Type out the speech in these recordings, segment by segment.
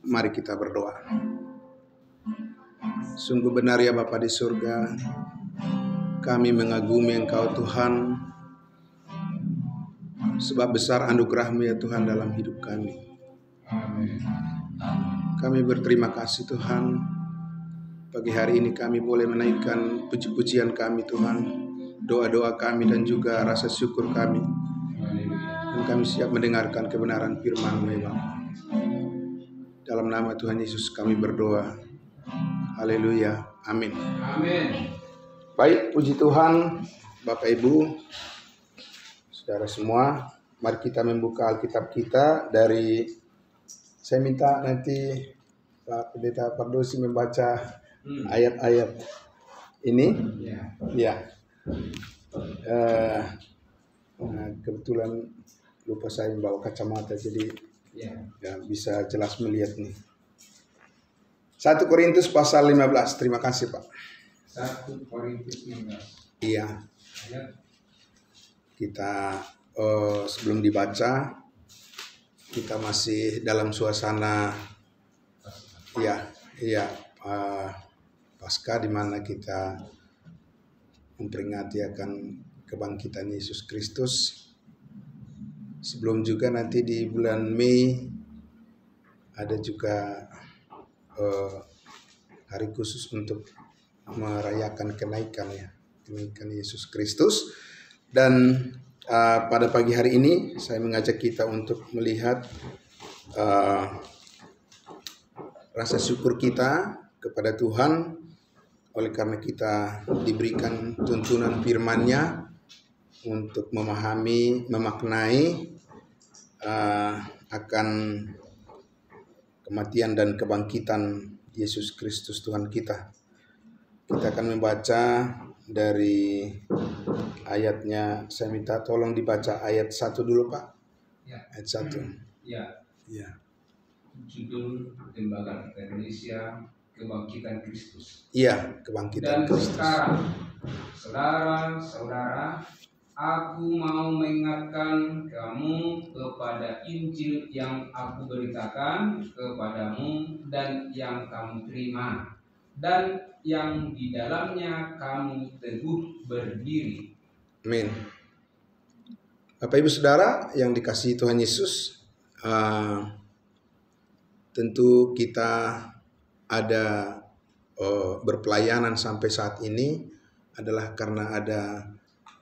Mari kita berdoa. Sungguh benar ya Bapa di surga, kami mengagumi Engkau Tuhan, sebab besar anugerah-Mu ya Tuhan dalam hidup kami. Kami berterima kasih Tuhan, pagi hari ini kami boleh menaikkan puji-pujian kami Tuhan, doa-doa kami dan juga rasa syukur kami. Dan kami siap mendengarkan kebenaran firman-Mu ya Bapa. Dalam nama Tuhan Yesus kami berdoa. Haleluya. Amin. Amin. Baik, puji Tuhan, Bapak Ibu, saudara semua, mari kita membuka Alkitab kita dari, saya minta nanti Pak Pendeta Pardosi membaca ayat-ayat ini. Ya. Kebetulan lupa saya membawa kacamata, jadi ya, bisa jelas melihat nih. 1 Korintus pasal 15. Terima kasih Pak. 1 Korintus 15. Iya. Kita sebelum dibaca, kita masih dalam suasana Paskah, di mana kita memperingati akan kebangkitan Yesus Kristus. Sebelum juga nanti di bulan Mei ada juga hari khusus untuk merayakan kenaikan Yesus Kristus. Dan pada pagi hari ini saya mengajak kita untuk melihat rasa syukur kita kepada Tuhan oleh karena kita diberikan tuntunan firman-Nya untuk memahami, memaknai akan kematian dan kebangkitan Yesus Kristus Tuhan kita. Kita akan membaca dari ayatnya, saya minta tolong dibaca ayat 1 dulu Pak. Ya. Ayat 1. Ya. Ya. Judul Lembaga Kita Indonesia, Kebangkitan Kristus. Iya, kebangkitan Dan Kristus. sekarang, saudara-saudara, aku mau mengingatkan kamu kepada Injil yang aku beritakan kepadamu dan yang kamu terima, dan yang di dalamnya kamu teguh berdiri. Amin. Bapak Ibu Saudara yang dikasihi Tuhan Yesus, tentu kita ada berpelayanan sampai saat ini adalah karena ada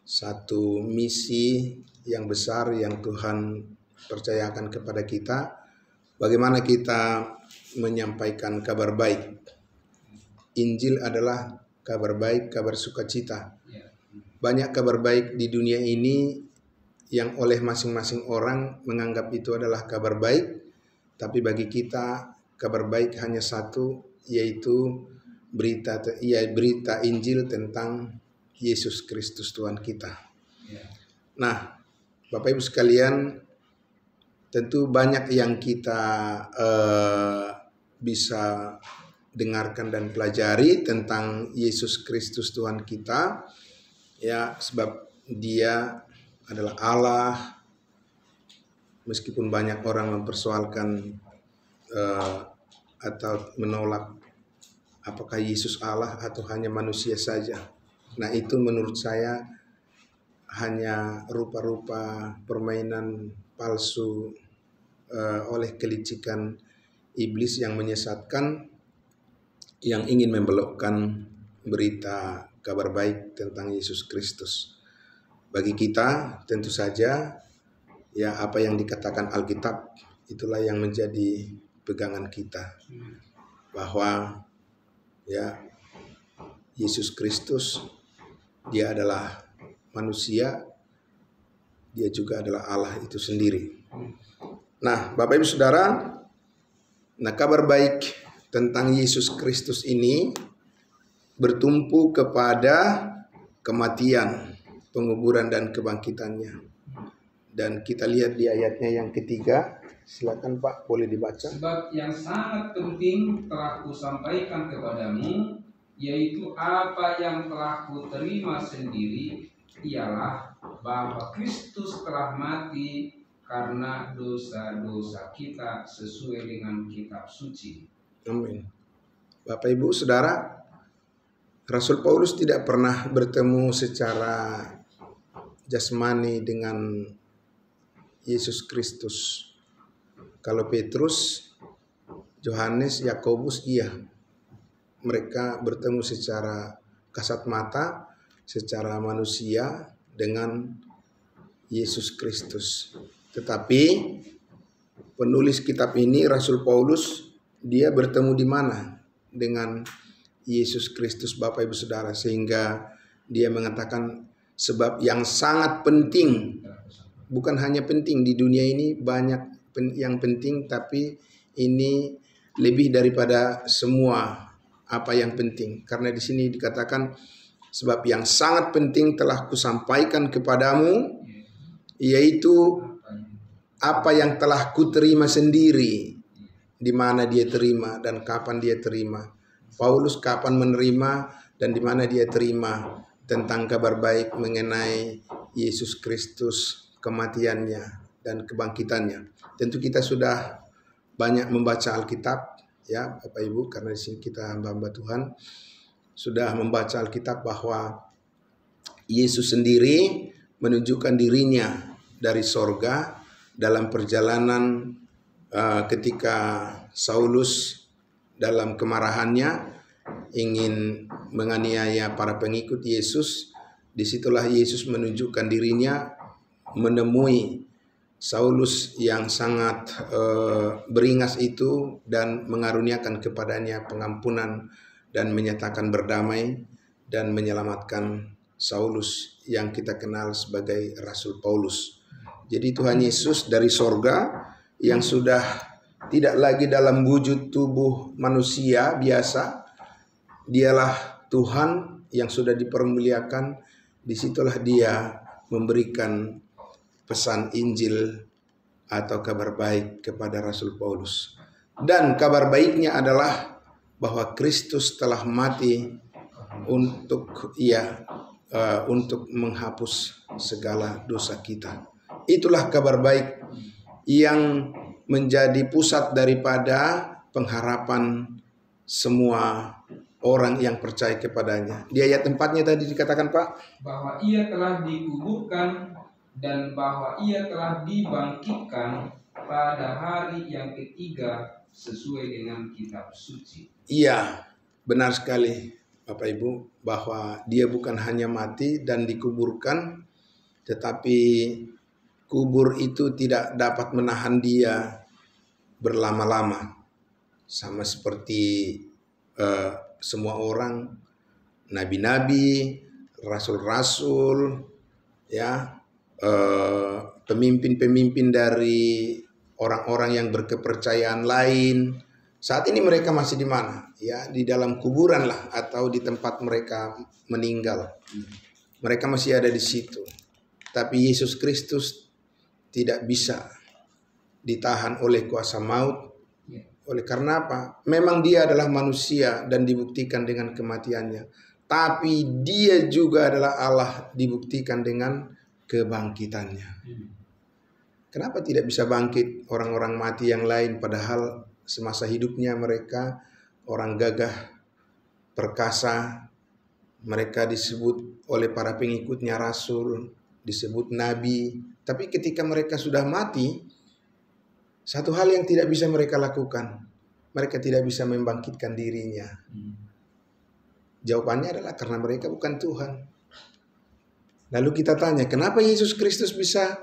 satu misi yang besar yang Tuhan percayakan kepada kita, bagaimana kita menyampaikan kabar baik. Injil adalah kabar baik, kabar sukacita. Banyak kabar baik di dunia ini yang oleh masing-masing orang menganggap itu adalah kabar baik, tapi bagi kita kabar baik hanya satu, yaitu berita Injil tentang Yesus Kristus Tuhan kita. Nah, Bapak Ibu sekalian, tentu banyak yang kita bisa dengarkan dan pelajari tentang Yesus Kristus Tuhan kita, ya, sebab Dia adalah Allah. Meskipun banyak orang mempersoalkan atau menolak apakah Yesus Allah atau hanya manusia saja. Nah, itu menurut saya hanya rupa-rupa permainan palsu oleh kelicikan iblis yang menyesatkan, yang ingin membelokkan berita kabar baik tentang Yesus Kristus. Bagi kita tentu saja ya apa yang dikatakan Alkitab itulah yang menjadi pegangan kita, bahwa ya Yesus Kristus Dia adalah manusia, Dia juga adalah Allah itu sendiri. Nah, Bapak Ibu Saudara, nah kabar baik tentang Yesus Kristus ini bertumpu kepada kematian, penguburan dan kebangkitannya. Dan kita lihat di ayatnya yang ketiga. Silakan Pak, boleh dibaca. Sebab yang sangat penting telah kusampaikan kepadamu, yaitu apa yang telah kuterima sendiri, ialah bahwa Kristus telah mati karena dosa-dosa kita sesuai dengan kitab suci. Amin. Bapak Ibu Saudara, Rasul Paulus tidak pernah bertemu secara jasmani dengan Yesus Kristus. Kalau Petrus, Yohanes, Yakobus, iya, mereka bertemu secara kasat mata, secara manusia dengan Yesus Kristus. Tetapi penulis kitab ini, Rasul Paulus, dia bertemu di mana dengan Yesus Kristus, Bapak Ibu Saudara, sehingga dia mengatakan sebab yang sangat penting, bukan hanya penting di dunia ini, banyak yang penting, tapi ini lebih daripada semua apa yang penting. Karena di sini dikatakan sebab yang sangat penting telah kusampaikan kepadamu, yaitu apa yang telah kuterima sendiri, di mana dia terima dan kapan dia terima. Paulus kapan menerima dan di mana dia terima tentang kabar baik mengenai Yesus Kristus, kematiannya dan kebangkitannya. Tentu kita sudah banyak membaca Alkitab, ya Bapak Ibu, karena di sini kita hamba-hamba Tuhan sudah membaca Alkitab bahwa Yesus sendiri menunjukkan dirinya dari sorga dalam perjalanan ketika Saulus dalam kemarahannya ingin menganiaya para pengikut Yesus. Disitulah Yesus menunjukkan dirinya menemui Saulus yang sangat beringas itu dan mengaruniakan kepadanya pengampunan dan menyatakan berdamai dan menyelamatkan Saulus yang kita kenal sebagai Rasul Paulus. Jadi Tuhan Yesus dari sorga yang sudah tidak lagi dalam wujud tubuh manusia biasa, dialah Tuhan yang sudah dipermuliakan. Disitulah dia memberikan pesan Injil atau kabar baik kepada Rasul Paulus. Dan kabar baiknya adalah bahwa Kristus telah mati untuk menghapus segala dosa kita. Itulah kabar baik yang menjadi pusat daripada pengharapan semua orang yang percaya kepadanya. Di ayat 4-nya tadi dikatakan, Pak, bahwa ia telah dikuburkan dan bahwa ia telah dibangkitkan pada hari yang ketiga sesuai dengan kitab suci. Iya, benar sekali Bapak Ibu, bahwa dia bukan hanya mati dan dikuburkan, tetapi kubur itu tidak dapat menahan dia berlama-lama. Sama seperti semua orang, nabi-nabi, rasul-rasul, ya, pemimpin-pemimpin dari orang-orang yang berkepercayaan lain. Saat ini mereka masih di mana? Ya, di dalam kuburan lah, atau di tempat mereka meninggal. Mereka masih ada di situ. Tapi Yesus Kristus tidak bisa ditahan oleh kuasa maut. Oleh karena apa? Memang dia adalah manusia dan dibuktikan dengan kematiannya. Tapi dia juga adalah Allah, dibuktikan dengan kebangkitannya. Kenapa tidak bisa bangkit orang-orang mati yang lain, padahal semasa hidupnya mereka orang gagah, perkasa, mereka disebut oleh para pengikutnya rasul, disebut nabi. Tapi ketika mereka sudah mati, satu hal yang tidak bisa mereka lakukan, mereka tidak bisa membangkitkan dirinya. Jawabannya adalah karena mereka bukan Tuhan. Lalu kita tanya, kenapa Yesus Kristus bisa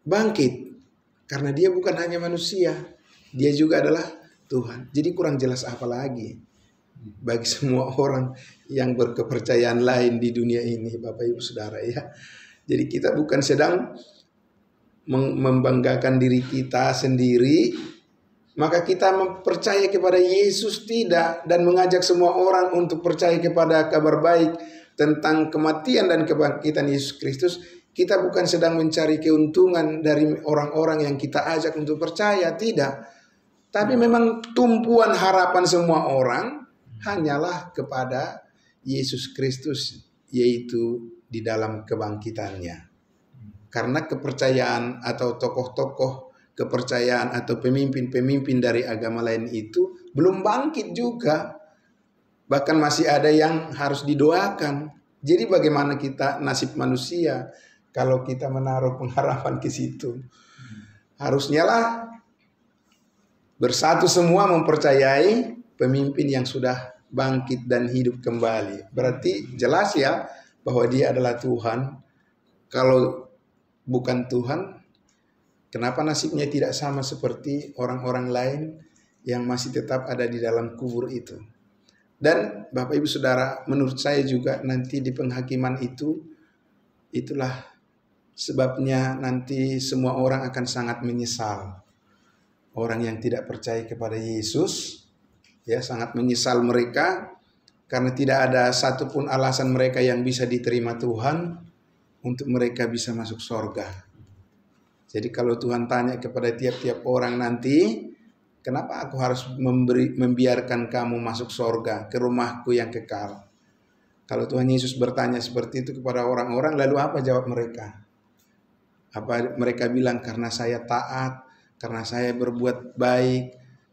bangkit? Karena dia bukan hanya manusia, dia juga adalah Tuhan. Jadi kurang jelas apa lagi bagi semua orang yang berkepercayaan lain di dunia ini, Bapak Ibu Saudara, ya. Jadi kita bukan sedang membanggakan diri kita sendiri, maka kita percaya kepada Yesus, tidak, dan mengajak semua orang untuk percaya kepada kabar baik tentang kematian dan kebangkitan Yesus Kristus. Kita bukan sedang mencari keuntungan dari orang-orang yang kita ajak untuk percaya, tidak. Tapi memang tumpuan harapan semua orang hanyalah kepada Yesus Kristus, yaitu di dalam kebangkitannya. Karena kepercayaan atau tokoh-tokoh kepercayaan atau pemimpin-pemimpin dari agama lain itu belum bangkit juga. Bahkan masih ada yang harus didoakan. Jadi bagaimana kita nasib manusia kalau kita menaruh pengharapan ke situ? Harusnya lah bersatu semua mempercayai pemimpin yang sudah bangkit dan hidup kembali. Berarti jelas ya bahwa dia adalah Tuhan. Kalau bukan Tuhan, kenapa nasibnya tidak sama seperti orang-orang lain yang masih tetap ada di dalam kubur itu? Dan Bapak Ibu Saudara, menurut saya juga nanti di penghakiman itu, itulah sebabnya nanti semua orang akan sangat menyesal. Orang yang tidak percaya kepada Yesus, ya sangat menyesal mereka karena tidak ada satupun alasan mereka yang bisa diterima Tuhan untuk mereka bisa masuk surga. Jadi kalau Tuhan tanya kepada tiap-tiap orang nanti, kenapa aku harus membiarkan kamu masuk surga ke rumahku yang kekal? Kalau Tuhan Yesus bertanya seperti itu kepada orang-orang, lalu apa jawab mereka? Apa mereka bilang? Karena saya taat, karena saya berbuat baik,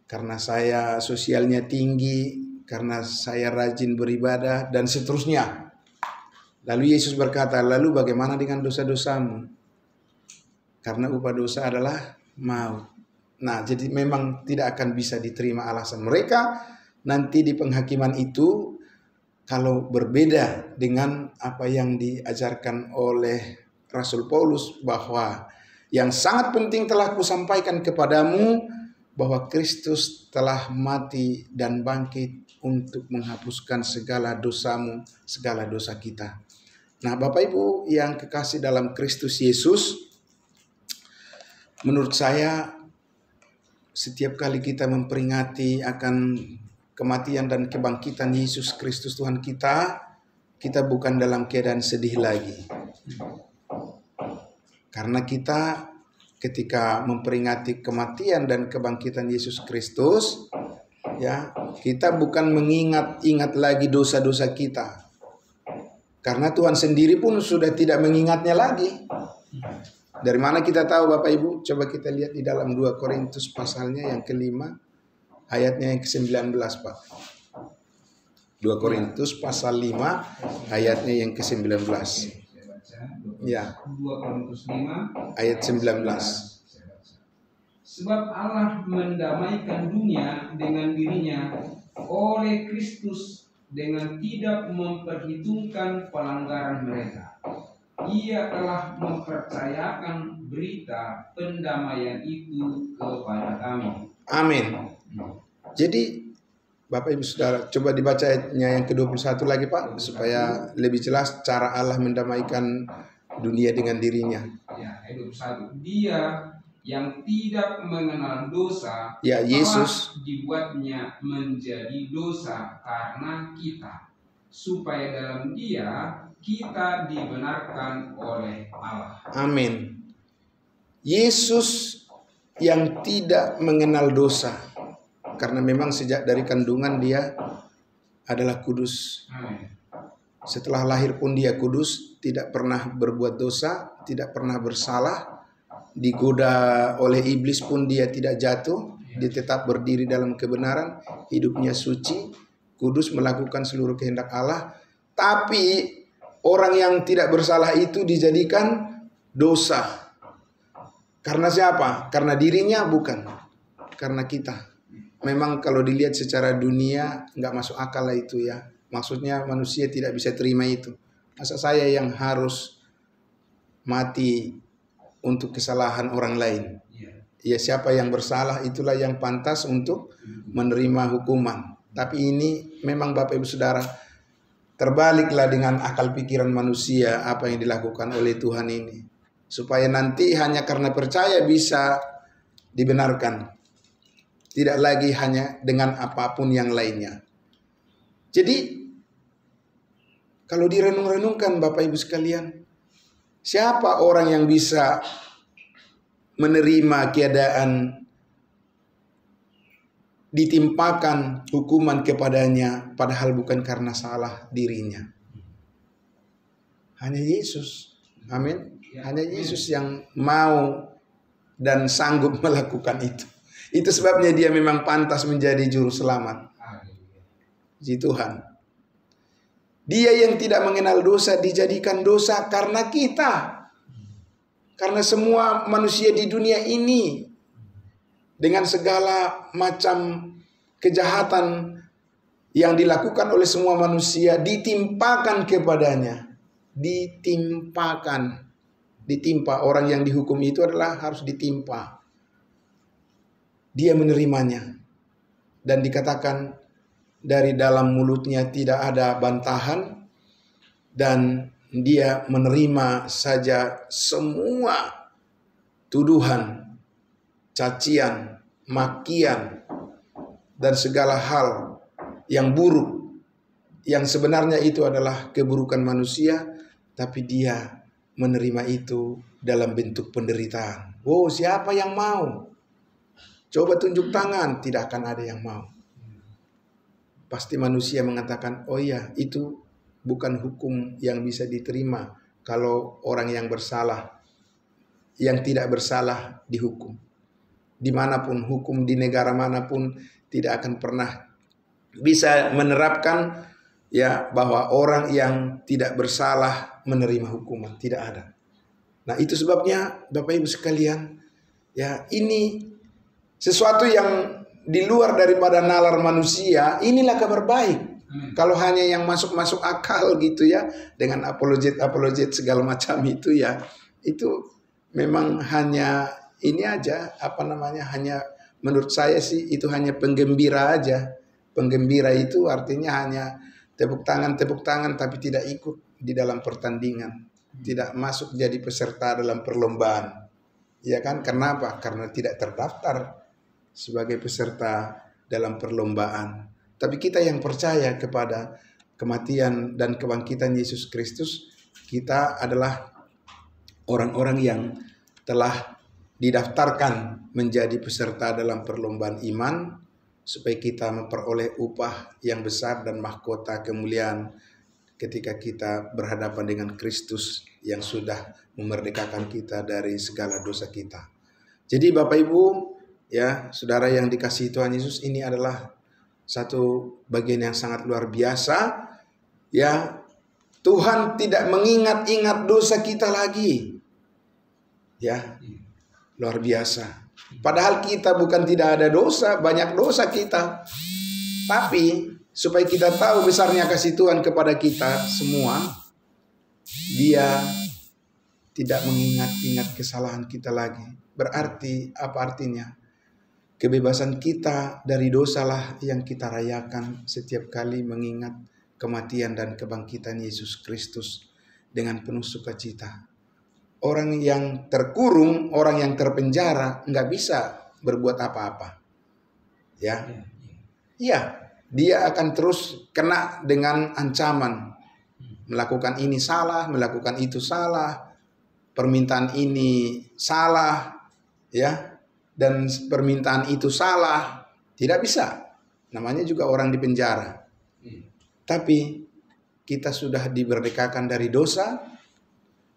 karena saya sosialnya tinggi, karena saya rajin beribadah, dan seterusnya. Lalu Yesus berkata, lalu bagaimana dengan dosa-dosamu? Karena upah dosa adalah maut. Nah, jadi memang tidak akan bisa diterima alasan mereka nanti di penghakiman itu kalau berbeda dengan apa yang diajarkan oleh Rasul Paulus, bahwa yang sangat penting telah kusampaikan kepadamu bahwa Kristus telah mati dan bangkit untuk menghapuskan segala dosamu, segala dosa kita. Nah, Bapak Ibu yang kekasih dalam Kristus Yesus, menurut saya setiap kali kita memperingati akan kematian dan kebangkitan Yesus Kristus Tuhan kita, kita bukan dalam keadaan sedih lagi. Karena kita ketika memperingati kematian dan kebangkitan Yesus Kristus, ya, kita bukan mengingat-ingat lagi dosa-dosa kita. Karena Tuhan sendiri pun sudah tidak mengingatnya lagi. Dari mana kita tahu Bapak Ibu? Coba kita lihat di dalam 2 Korintus pasalnya yang ke-5, ayatnya yang ke-19 Pak. 2 Korintus pasal 5, ayatnya yang ke-19. Ya. 2 Korintus 5, ayat 19. Sebab Allah mendamaikan dunia dengan dirinya oleh Kristus dengan tidak memperhitungkan pelanggaran mereka. Ia telah mempercayakan berita pendamaian itu kepada kami. Amin. Jadi Bapak Ibu Saudara, coba dibaca ayatnya yang ke-21 lagi Pak, supaya lebih jelas cara Allah mendamaikan dunia dengan dirinya. Ya, ayat 21. Dia yang tidak mengenal dosa, ya, Yesus dibuatnya menjadi dosa karena kita, supaya dalam Dia kita dibenarkan oleh Allah. Amin. Yesus yang tidak mengenal dosa, karena memang sejak dari kandungan dia adalah kudus. Amin. Setelah lahir pun dia kudus, tidak pernah berbuat dosa, tidak pernah bersalah. Digoda oleh iblis pun dia tidak jatuh, dia tetap berdiri dalam kebenaran, hidupnya suci, kudus, melakukan seluruh kehendak Allah. Tapi orang yang tidak bersalah itu dijadikan dosa. Karena siapa? Karena dirinya, bukan karena kita. Memang kalau dilihat secara dunia nggak masuk akal lah itu ya. Maksudnya manusia tidak bisa terima itu. Masa saya yang harus mati untuk kesalahan orang lain? Ya, siapa yang bersalah itulah yang pantas untuk menerima hukuman. Tapi ini memang Bapak Ibu Saudara, terbaliklah dengan akal pikiran manusia apa yang dilakukan oleh Tuhan ini. Supaya nanti hanya karena percaya bisa dibenarkan. Tidak lagi hanya dengan apapun yang lainnya. Jadi kalau direnung-renungkan Bapak Ibu sekalian, siapa orang yang bisa menerima keadaan ditimpakan hukuman kepadanya padahal bukan karena salah dirinya? Hanya Yesus. Amin. Ya, Hanya amin. Yesus yang mau dan sanggup melakukan itu. Itu sebabnya dia memang pantas menjadi juru selamat. Haleluya. Puji Tuhan. Dia yang tidak mengenal dosa dijadikan dosa karena kita. Karena semua manusia di dunia ini dengan segala macam kejahatan yang dilakukan oleh semua manusia ditimpakan kepadanya. Ditimpa. Orang yang dihukum itu adalah harus ditimpa. Dia menerimanya. Dan dikatakan dari dalam mulutnya tidak ada bantahan. Dan dia menerima saja semua tuduhan, cacian, makian, dan segala hal yang buruk. Yang sebenarnya itu adalah keburukan manusia, tapi dia menerima itu dalam bentuk penderitaan. Oh, siapa yang mau? Coba tunjuk tangan, tidak akan ada yang mau. Pasti manusia mengatakan, oh iya, itu bukan hukum yang bisa diterima kalau orang yang bersalah, yang tidak bersalah dihukum. Dimanapun hukum, di negara manapun tidak akan pernah bisa menerapkan ya bahwa orang yang tidak bersalah menerima hukuman. Tidak ada. Nah, itu sebabnya Bapak Ibu sekalian, ya ini sesuatu yang di luar daripada nalar manusia. Inilah kabar baik. Kalau hanya yang masuk akal gitu ya, dengan apologet segala macam itu ya, itu memang hanya ini aja, hanya menurut saya sih itu hanya penggembira aja. Penggembira itu artinya hanya tepuk tangan tapi tidak ikut di dalam pertandingan, tidak masuk jadi peserta dalam perlombaan. Ya kan? Kenapa? Karena tidak terdaftar sebagai peserta dalam perlombaan. Tapi kita yang percaya kepada kematian dan kebangkitan Yesus Kristus, kita adalah orang-orang yang telah didaftarkan menjadi peserta dalam perlombaan iman, supaya kita memperoleh upah yang besar dan mahkota kemuliaan ketika kita berhadapan dengan Kristus yang sudah memerdekakan kita dari segala dosa kita. Jadi Bapak Ibu, ya saudara yang dikasihi Tuhan Yesus, ini adalah satu bagian yang sangat luar biasa. Ya, Tuhan tidak mengingat-ingat dosa kita lagi. Ya, luar biasa. Padahal kita bukan tidak ada dosa, banyak dosa kita. Tapi supaya kita tahu besarnya kasih Tuhan kepada kita semua, Dia tidak mengingat-ingat kesalahan kita lagi. Berarti apa artinya? Kebebasan kita dari dosalah yang kita rayakan setiap kali mengingat kematian dan kebangkitan Yesus Kristus dengan penuh sukacita. Orang yang terkurung, orang yang terpenjara nggak bisa berbuat apa-apa. Ya, dia akan terus kena dengan ancaman. Melakukan ini salah, melakukan itu salah, permintaan ini salah, ya. Dan permintaan itu salah, tidak bisa. Namanya juga orang di penjara. Tapi kita sudah diberdekakan dari dosa,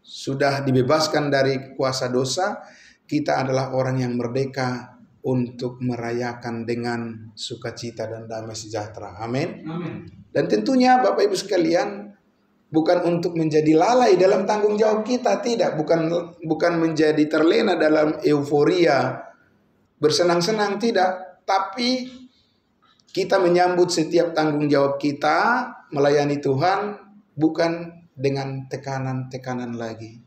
sudah dibebaskan dari kuasa dosa. Kita adalah orang yang merdeka untuk merayakan dengan sukacita dan damai sejahtera. Amin. Dan tentunya Bapak Ibu sekalian, bukan untuk menjadi lalai dalam tanggung jawab kita, tidak. Bukan menjadi terlena dalam euforia, bersenang-senang, tidak. Tapi kita menyambut setiap tanggung jawab kita melayani Tuhan bukan dengan tekanan-tekanan lagi.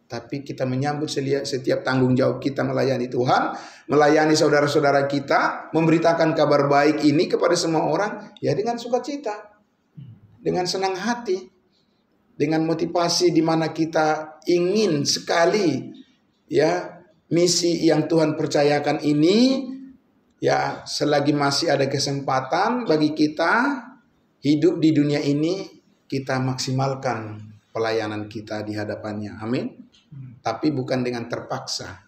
Tapi kita menyambut setiap tanggung jawab kita melayani Tuhan, melayani saudara-saudara kita, memberitakan kabar baik ini kepada semua orang, ya dengan sukacita, dengan senang hati, dengan motivasi di mana kita ingin sekali, ya, misi yang Tuhan percayakan ini, ya selagi masih ada kesempatan bagi kita hidup di dunia ini, kita maksimalkan pelayanan kita di hadapannya. Amin. Tapi bukan dengan terpaksa.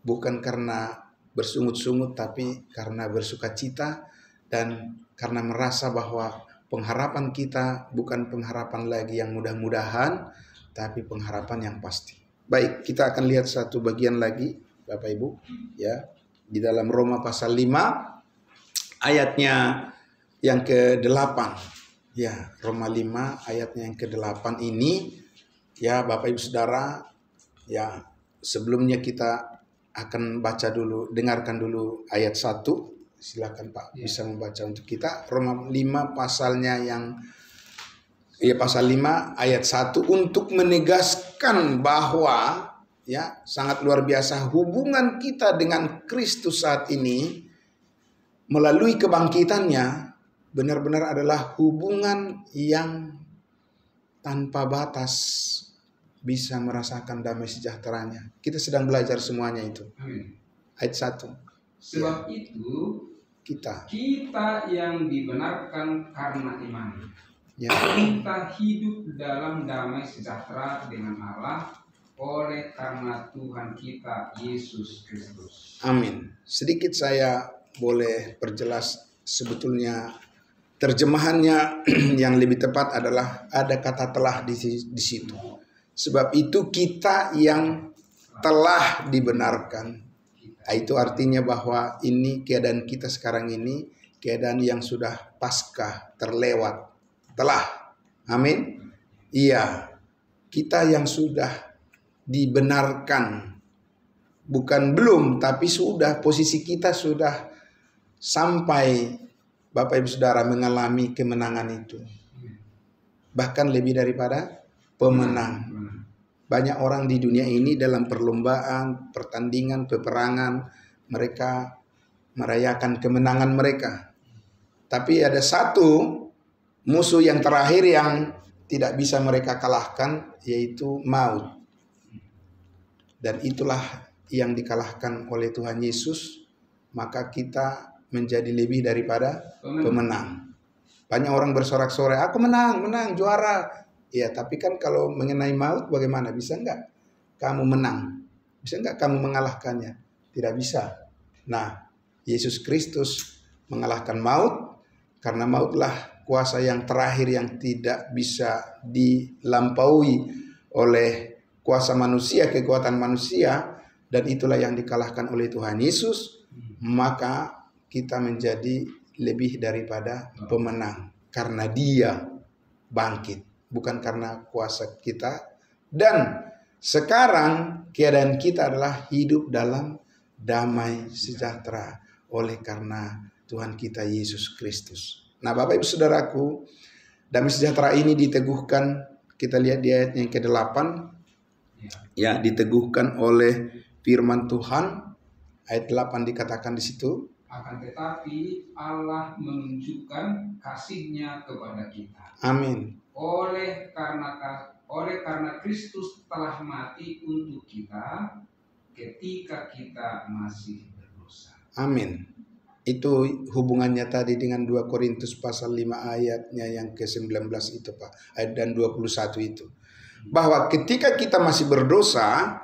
Bukan karena bersungut-sungut, tapi karena bersukacita dan karena merasa bahwa pengharapan kita bukan pengharapan lagi yang mudah-mudahan, tapi pengharapan yang pasti. Baik, kita akan lihat satu bagian lagi, Bapak Ibu, ya, di dalam Roma pasal 5 ayatnya yang ke-8. Ya, Roma 5 ayatnya yang ke-8 ini, ya Bapak Ibu Saudara, ya sebelumnya kita akan baca dulu, dengarkan dulu ayat 1. Silakan Pak, bisa membaca untuk kita. Roma 5 pasalnya yang pasal 5 ayat 1, untuk menegaskan bahwa ya sangat luar biasa hubungan kita dengan Kristus saat ini melalui kebangkitannya benar-benar adalah hubungan yang tanpa batas, bisa merasakan damai sejahteranya. Kita sedang belajar semuanya itu. Amin. Ayat 1. Sebab itu Kita yang dibenarkan karena iman, ya, kita hidup dalam damai sejahtera dengan Allah oleh karena Tuhan kita Yesus Kristus. amin. Sedikit saya boleh perjelas, sebetulnya terjemahannya yang lebih tepat adalah ada kata telah di situ. Sebab itu kita yang telah dibenarkan. Nah, itu artinya bahwa ini keadaan kita sekarang ini keadaan yang sudah pasca, terlewat, telah. Amin. Iya, kita yang sudah dibenarkan. Bukan belum, tapi sudah, posisi kita sudah sampai Bapak Ibu Saudara mengalami kemenangan itu. Bahkan lebih daripada pemenang. Banyak orang di dunia ini dalam perlombaan, pertandingan, peperangan, mereka merayakan kemenangan mereka. Tapi ada satu musuh yang terakhir yang tidak bisa mereka kalahkan, yaitu maut. Dan itulah yang dikalahkan oleh Tuhan Yesus, maka kita menjadi lebih daripada pemenang. Banyak orang bersorak-sorai, aku menang, juara. Ya, tapi kan kalau mengenai maut bagaimana? Bisa enggak kamu menang? Bisa enggak kamu mengalahkannya? Tidak bisa. Nah, Yesus Kristus mengalahkan maut, karena mautlah kuasa yang terakhir yang tidak bisa dilampaui oleh kuasa manusia, kekuatan manusia, dan itulah yang dikalahkan oleh Tuhan Yesus. Maka kita menjadi lebih daripada pemenang karena Dia bangkit, bukan karena kuasa kita. Dan sekarang keadaan kita adalah hidup dalam damai sejahtera oleh karena Tuhan kita Yesus Kristus. Nah, Bapak Ibu Saudaraku, damai sejahtera ini diteguhkan, kita lihat di ayat yang ke-8, ya, diteguhkan oleh firman Tuhan. Ayat 8 dikatakan di situ, akan tetapi Allah menunjukkan kasih-Nya kepada kita. amin. Oleh karena Kristus telah mati untuk kita ketika kita masih berdosa. Amin. Itu hubungannya tadi dengan 2 Korintus pasal 5 ayatnya yang ke-19 itu, Pak. Ayat dan 21 itu. Bahwa ketika kita masih berdosa,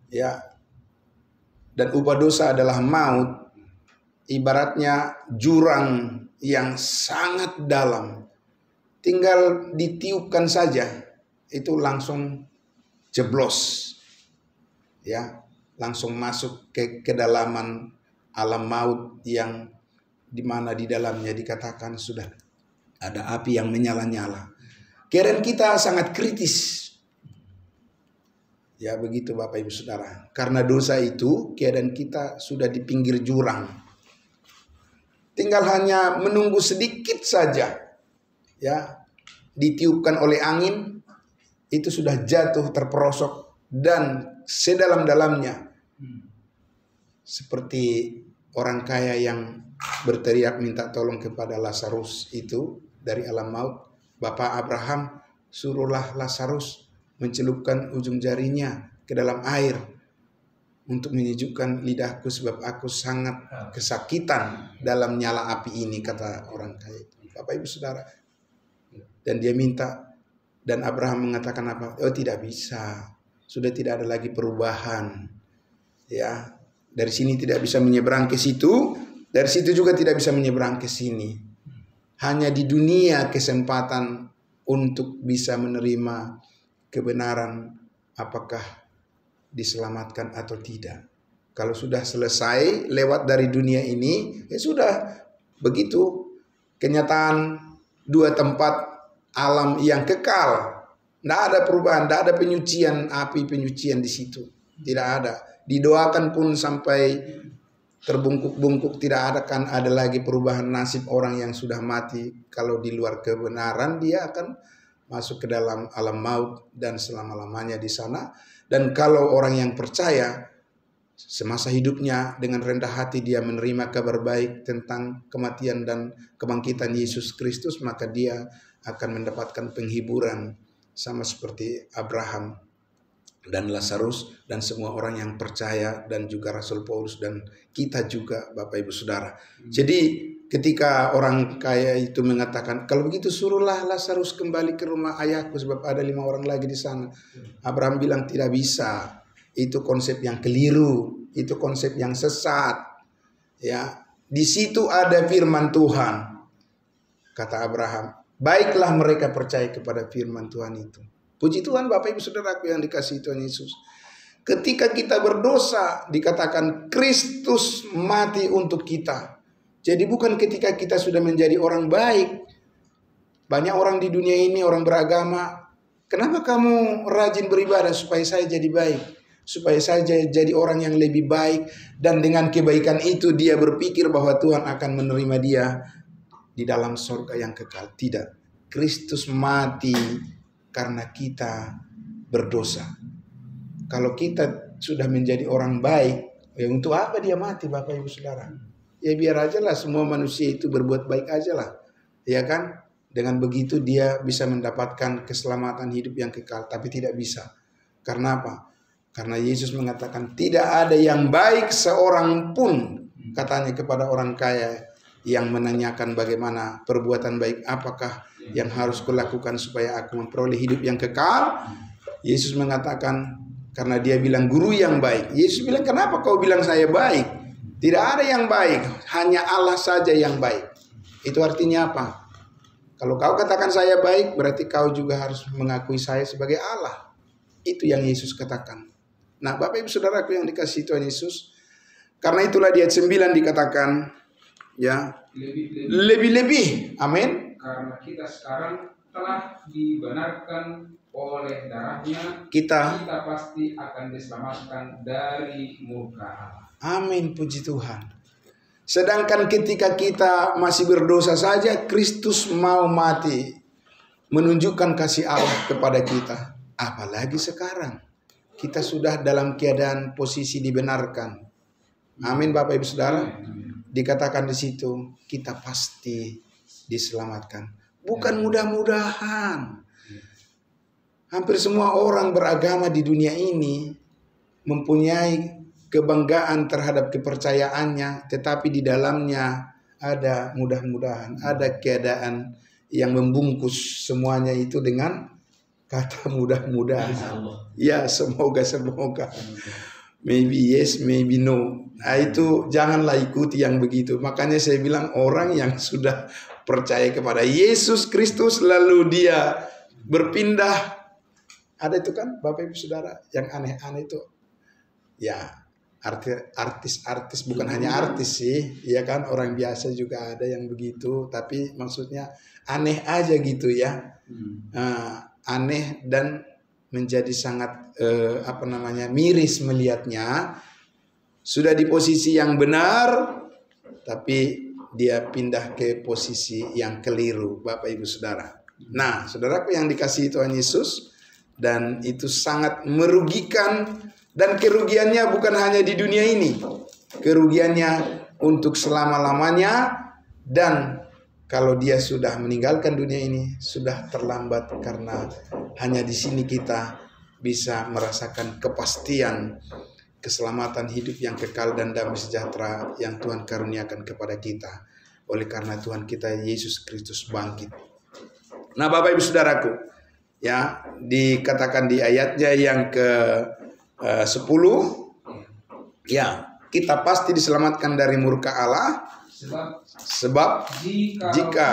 ya, dan upah dosa adalah maut, ibaratnya jurang yang sangat dalam. Tinggal ditiupkan saja, itu langsung jeblos. Ya, langsung masuk ke kedalaman alam maut yang dimana di dalamnya dikatakan sudah ada api yang menyala-nyala. Keadaan kita sangat kritis. Ya, begitu Bapak Ibu Saudara. Karena dosa itu keadaan kita sudah di pinggir jurang. Tinggal hanya menunggu sedikit saja, ya, ditiupkan oleh angin, itu sudah jatuh terperosok dan sedalam-dalamnya. Seperti orang kaya yang berteriak minta tolong kepada Lazarus itu dari alam maut. Bapak Abraham, suruhlah Lazarus mencelupkan ujung jarinya ke dalam air untuk menyejukkan lidahku, sebab aku sangat kesakitan dalam nyala api ini, kata orang kaya itu. Bapak Ibu Saudara. Dan dia minta, dan Abraham mengatakan apa? Oh, tidak bisa. Sudah tidak ada lagi perubahan. Ya, dari sini tidak bisa menyeberang ke situ, dari situ juga tidak bisa menyeberang ke sini. Hanya di dunia kesempatan untuk bisa menerima kebenaran apakah diselamatkan atau tidak. Kalau sudah selesai lewat dari dunia ini, ya sudah begitu. Kenyataan dua tempat alam yang kekal. Tidak ada perubahan, tidak ada penyucian, api penyucian di situ. Tidak ada. Didoakan pun sampai terbungkuk-bungkuk, tidak akan ada lagi perubahan nasib orang yang sudah mati. Kalau di luar kebenaran, dia akan masuk ke dalam alam maut dan selama-lamanya di sana. Dan kalau orang yang percaya, semasa hidupnya dengan rendah hati dia menerima kabar baik tentang kematian dan kebangkitan Yesus Kristus, maka dia akan mendapatkan penghiburan sama seperti Abraham dan Lazarus dan semua orang yang percaya, dan juga Rasul Paulus dan kita juga, Bapak Ibu Saudara. Jadi ketika orang kaya itu mengatakan, kalau begitu suruhlah Lazarus kembali ke rumah ayahku sebab ada 5 orang lagi di sana. Abraham bilang tidak bisa. Itu konsep yang keliru, itu konsep yang sesat. Ya, di situ ada firman Tuhan. Kata Abraham, baiklah mereka percaya kepada firman Tuhan itu. Puji Tuhan Bapak Ibu Saudaraku yang dikasihi Tuhan Yesus. Ketika kita berdosa, dikatakan Kristus mati untuk kita. Jadi bukan ketika kita sudah menjadi orang baik. Banyak orang di dunia ini, orang beragama, kenapa kamu rajin beribadah? Supaya saya jadi baik, supaya saya jadi orang yang lebih baik. Dan dengan kebaikan itu dia berpikir bahwa Tuhan akan menerima dia di dalam surga yang kekal. Tidak. Kristus mati karena kita berdosa. Kalau kita sudah menjadi orang baik, ya untuk apa dia mati, Bapak Ibu Saudara? Ya biar aja lah semua manusia itu berbuat baik aja lah. Ya kan? Dengan begitu dia bisa mendapatkan keselamatan hidup yang kekal. Tapi tidak bisa. Karena apa? Karena Yesus mengatakan tidak ada yang baik seorang pun, katanya kepada orang kaya yang menanyakan bagaimana perbuatan baik apakah yang harus kulakukan supaya aku memperoleh hidup yang kekal. Yesus mengatakan, karena dia bilang guru yang baik. Yesus bilang, kenapa kau bilang saya baik? Tidak ada yang baik, hanya Allah saja yang baik. Itu artinya apa? Kalau kau katakan saya baik, berarti kau juga harus mengakui saya sebagai Allah. Itu yang Yesus katakan. Nah, Bapak Ibu Saudaraku yang dikasihi Tuhan Yesus, karena itulah di ayat 9 dikatakan, ya, lebih-lebih, amin. Karena kita sekarang telah dibenarkan oleh darahnya, kita pasti akan diselamatkan dari murka Allah. Amin, puji Tuhan. Sedangkan ketika kita masih berdosa saja, Kristus mau mati, menunjukkan kasih Allah kepada kita. Apalagi sekarang, kita sudah dalam keadaan posisi dibenarkan. Amin, Bapak Ibu Saudara. Dikatakan di situ, kita pasti diselamatkan. Bukan mudah-mudahan. Hampir semua orang beragama di dunia ini mempunyai kebanggaan terhadap kepercayaannya, tetapi di dalamnya ada mudah-mudahan, ada keadaan yang membungkus semuanya itu dengan kata mudah-mudahan. Ya, semoga. Maybe yes, maybe no. Nah, itu janganlah ikuti yang begitu. Makanya saya bilang orang yang sudah percaya kepada Yesus Kristus lalu dia berpindah. Ada itu kan Bapak Ibu Saudara yang aneh-aneh itu. Ya, artis-artis bukan hanya artis sih, ya kan, orang biasa juga ada yang begitu, tapi maksudnya aneh aja gitu ya. Aneh dan menjadi sangat miris melihatnya. Sudah di posisi yang benar tapi dia pindah ke posisi yang keliru, Bapak Ibu Saudara. Nah, saudaraku yang dikasihi Tuhan Yesus, dan itu sangat merugikan, dan kerugiannya bukan hanya di dunia ini. Kerugiannya untuk selama-lamanya, dan kalau dia sudah meninggalkan dunia ini sudah terlambat, karena hanya di sini kita bisa merasakan kepastian keselamatan hidup yang kekal dan damai sejahtera yang Tuhan karuniakan kepada kita oleh karena Tuhan kita Yesus Kristus bangkit. Nah, Bapak Ibu Saudaraku, ya, dikatakan di ayatnya yang ke-10, ya, kita pasti diselamatkan dari murka Allah sebab jika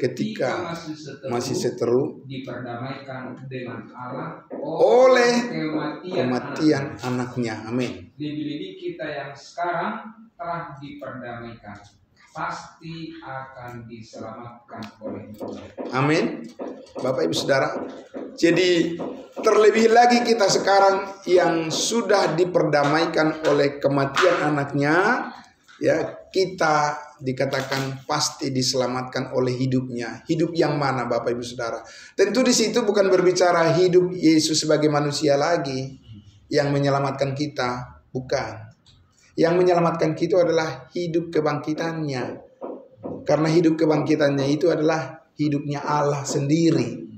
ketika masih seteru diperdamaikan dengan Allah oleh kematian anaknya. Amin. Lebih-lebih kita yang sekarang telah diperdamaikan, pasti akan diselamatkan oleh Tuhan. Amin. Bapak Ibu Saudara, jadi terlebih lagi kita sekarang yang sudah diperdamaikan oleh kematian anaknya, ya, kita dikatakan pasti diselamatkan oleh hidupnya. Hidup yang mana, Bapak Ibu Saudara? Tentu di situ bukan berbicara hidup Yesus sebagai manusia lagi yang menyelamatkan kita, bukan. Yang menyelamatkan kita adalah hidup kebangkitannya. Karena hidup kebangkitannya itu adalah hidupnya Allah sendiri.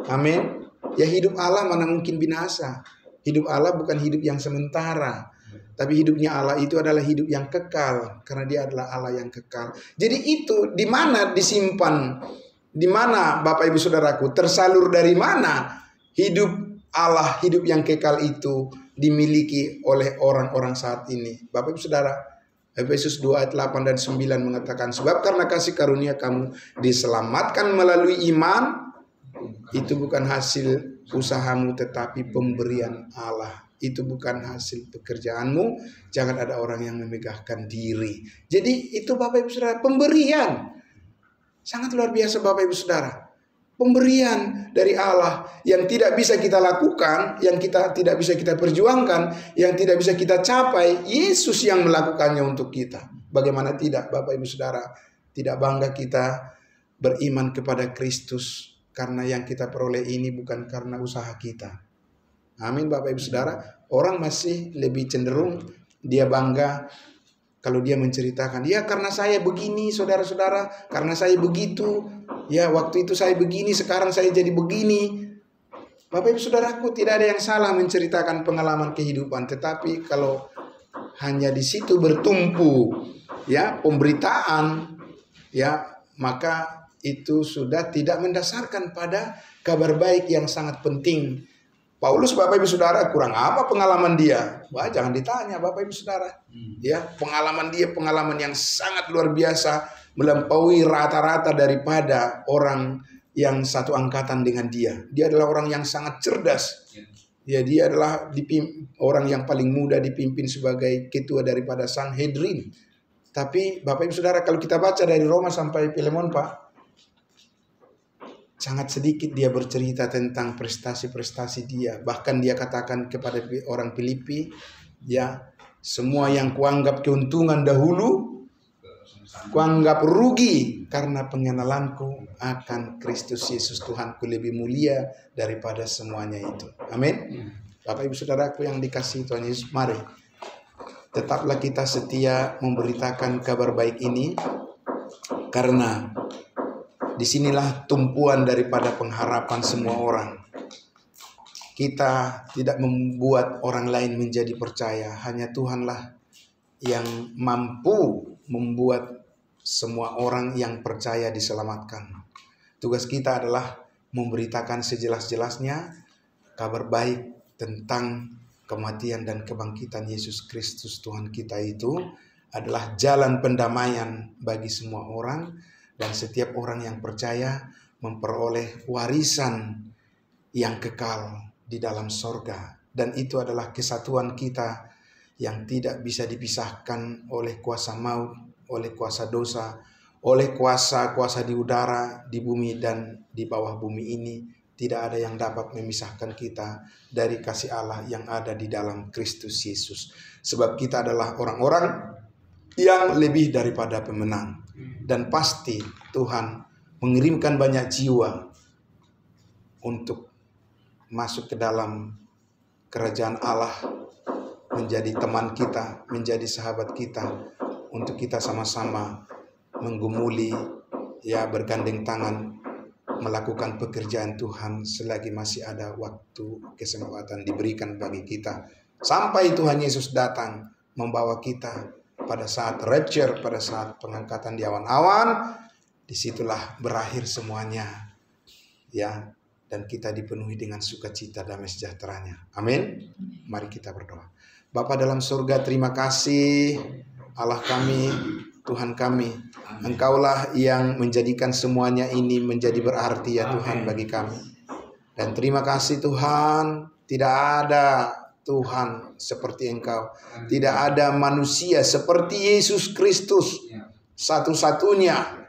Amin. Ya, hidup Allah mana mungkin binasa. Hidup Allah bukan hidup yang sementara. Tapi hidupnya Allah itu adalah hidup yang kekal, karena Dia adalah Allah yang kekal. Jadi itu di mana disimpan? Di mana, Bapak Ibu Saudaraku? Tersalur dari mana hidup Allah, hidup yang kekal itu dimiliki oleh orang-orang saat ini? Bapak Ibu Saudara, Efesus 2 ayat 8 dan 9 mengatakan, sebab karena kasih karunia kamu diselamatkan melalui iman, itu bukan hasil usahamu tetapi pemberian Allah. Itu bukan hasil pekerjaanmu. Jangan ada orang yang memegahkan diri. Jadi itu Bapak Ibu Saudara, pemberian. Sangat luar biasa Bapak Ibu Saudara. Pemberian dari Allah yang tidak bisa kita lakukan, yang kita tidak bisa kita perjuangkan, yang tidak bisa kita capai. Yesus yang melakukannya untuk kita. Bagaimana tidak Bapak Ibu Saudara? Tidak bangga kita beriman kepada Kristus, karena yang kita peroleh ini bukan karena usaha kita. Amin Bapak Ibu Saudara. Orang masih lebih cenderung dia bangga kalau dia menceritakan, ya karena saya begini saudara-saudara, karena saya begitu, ya waktu itu saya begini, sekarang saya jadi begini. Bapak Ibu Saudaraku, tidak ada yang salah menceritakan pengalaman kehidupan, tetapi kalau hanya di situ bertumpu ya pemberitaan, ya maka itu sudah tidak mendasarkan pada kabar baik yang sangat penting. Paulus Bapak Ibu Saudara, kurang apa pengalaman dia? Wah, jangan ditanya Bapak Ibu Saudara. Ya, pengalaman dia pengalaman yang sangat luar biasa, melampaui rata-rata daripada orang yang satu angkatan dengan dia. Dia adalah orang yang sangat cerdas. Ya, dia adalah orang yang paling muda dipimpin sebagai ketua daripada Sanhedrin. Tapi Bapak Ibu Saudara, kalau kita baca dari Roma sampai Filemon, Pak, sangat sedikit dia bercerita tentang prestasi-prestasi dia. Bahkan dia katakan kepada orang Filipi, ya, semua yang kuanggap keuntungan dahulu, kuanggap rugi karena pengenalanku akan Kristus Yesus Tuhanku lebih mulia daripada semuanya itu. Amin. Bapak Ibu Saudaraku yang dikasihi Tuhan Yesus, mari tetaplah kita setia memberitakan kabar baik ini, karena disinilah tumpuan daripada pengharapan semua orang. Kita tidak membuat orang lain menjadi percaya. Hanya Tuhanlah yang mampu membuat semua orang yang percaya diselamatkan. Tugas kita adalah memberitakan sejelas-jelasnya kabar baik tentang kematian dan kebangkitan Yesus Kristus Tuhan kita. Itu adalah jalan pendamaian bagi semua orang. Dan setiap orang yang percaya memperoleh warisan yang kekal di dalam sorga. Dan itu adalah kesatuan kita yang tidak bisa dipisahkan oleh kuasa maut, oleh kuasa dosa, oleh kuasa-kuasa di udara, di bumi dan di bawah bumi ini. Tidak ada yang dapat memisahkan kita dari kasih Allah yang ada di dalam Kristus Yesus. Sebab kita adalah orang-orang yang lebih daripada pemenang. Dan pasti Tuhan mengirimkan banyak jiwa untuk masuk ke dalam kerajaan Allah, menjadi teman kita, menjadi sahabat kita, untuk kita sama-sama menggumuli, ya, bergandeng tangan melakukan pekerjaan Tuhan selagi masih ada waktu, kesempatan diberikan bagi kita, sampai Tuhan Yesus datang membawa kita pada saat rapture, pada saat pengangkatan di awan-awan. Disitulah berakhir semuanya, ya, dan kita dipenuhi dengan sukacita damai sejahteranya. Amin. Mari kita berdoa. Bapa dalam surga, terima kasih Allah kami, Tuhan kami, Engkaulah yang menjadikan semuanya ini menjadi berarti ya Tuhan bagi kami. Dan terima kasih Tuhan, tidak ada Tuhan seperti Engkau. Tidak ada manusia seperti Yesus Kristus, satu-satunya,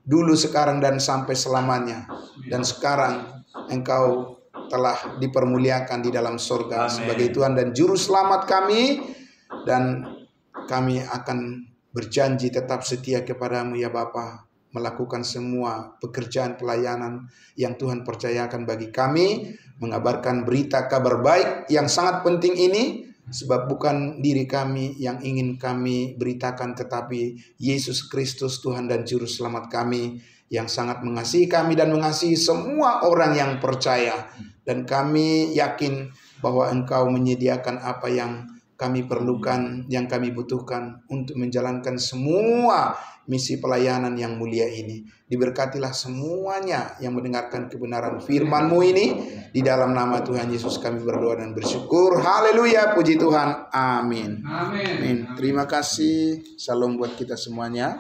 dulu, sekarang, dan sampai selamanya. Dan sekarang Engkau telah dipermuliakan di dalam surga sebagai Tuhan dan Juru Selamat kami. Dan kami akan berjanji tetap setia kepadamu ya Bapa, melakukan semua pekerjaan pelayanan yang Tuhan percayakan bagi kami, mengabarkan berita kabar baik yang sangat penting ini, sebab bukan diri kami yang ingin kami beritakan, tetapi Yesus Kristus Tuhan dan Juru Selamat kami yang sangat mengasihi kami dan mengasihi semua orang yang percaya. Dan kami yakin bahwa Engkau menyediakan apa yang kami perlukan, yang kami butuhkan untuk menjalankan semua misi pelayanan yang mulia ini. Diberkatilah semuanya yang mendengarkan kebenaran firman-Mu ini. Di dalam nama Tuhan Yesus kami berdoa dan bersyukur. Haleluya, puji Tuhan. Amin. Amin. Terima kasih. Salam buat kita semuanya.